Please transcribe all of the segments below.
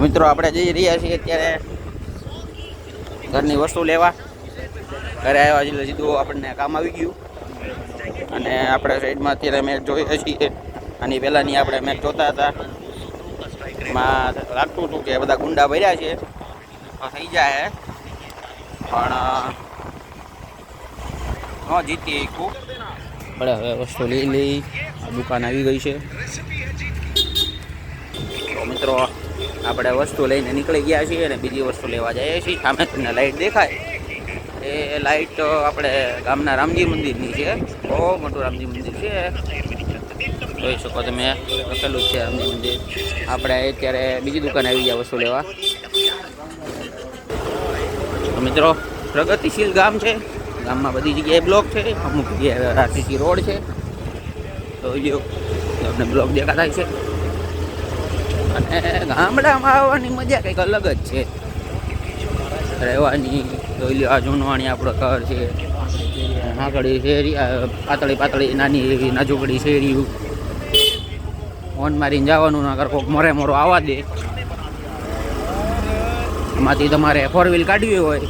મિત્રો આપણે જઈ રહ્યા છીએ અત્યારે ઘરની વસ્તુ લેવા. ઘરે આવ્યા એટલે સીધું આપણને કામ આવી ગયું અને આપણે સાઈડમાં અત્યારે મેચ જોઈએ છીએ. આની પહેલાંની આપણે મેચ જોતા હતા. એમાં લાગતું હતું કે બધા ગુંડા ભર્યા છે તો થઈ જાય, પણ ન જીતી ખૂબ. આપણે હવે વસ્તુ લઈ દુકાન આવી ગઈ છે. તો મિત્રો આપણે વસ્તુ લઈને નીકળી ગયા છીએ અને બીજી વસ્તુ લેવા જઈએ છીએ. સામે તમને લાઇટ દેખાય એ લાઇટ આપણે ગામના રામજી મંદિરની છે. બહુ મોટું રામજી મંદિર છે, જોઈ શકો તમે, લખેલું છે રામજી મંદિર. આપણે અત્યારે બીજી દુકાન આવી ગયા વસ્તુ લેવા. તો મિત્રો પ્રગતિશીલ ગામ છે, ગામમાં બધી જગ્યાએ બ્લોક છે, અમુક જગ્યાએ આરટીસી રોડ છે. તો જો તમને બ્લોક દેખાતા છે. અને ગામડામાં આવવાની મજા કંઈક અલગ જ છે, રહેવાની. તો આ જૂનવાણી આપણો ઘર છે, નાકડી શેરી, પાતળી પાતળી નાની એવી નાજુકડી શેરી. ફોન મારીને જવાનું, નકર કોઈક મોરે મોરો આવવા દે. એમાંથી તમારે 4 વ્હીલ કાઢવી હોય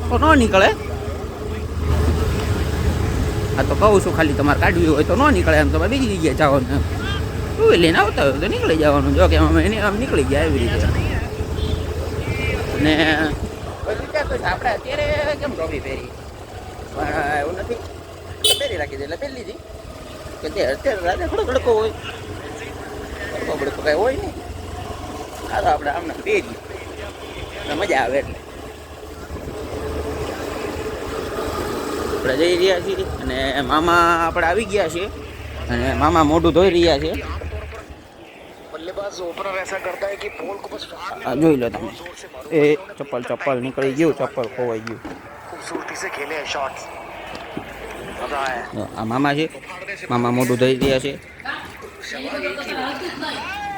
તો ન નીકળે. આ તો કહું છું, ખાલી તમારે કાઢવી હોય તો ન નીકળે. એમ તમારે બીજી જગ્યાએ જવાનું, 2 વ્હીલ લઈને આવતા હોય તો નીકળી જવાનું. જો કે અમે આમ નીકળી ગયા એવી રીતે. અને આપણે અત્યારે કેમ ટોપી પહેરી, એવું નથી, પહેરી રાખી દે એટલે પહેરી લીધી. કે તે અત્યારે રાતે થોડો તડકો હોય, તડકો બડકો કાંઈ હોય નહીં. આ તો આપણે આમને પહેરી મજા આવે. એટલે આપણે જઈ રહ્યા છીએ અને મામા આપણે આવી ગયા છીએ અને મામા મોઢું ધોઈ રહ્યા છે. જોઈ લો તમે, એ ચપ્પલ નીકળી ગયું, ચપ્પલ ખોવાઈ ગયું. આ મામા છે, મામા મોઢું ધોઈ રહ્યા છે.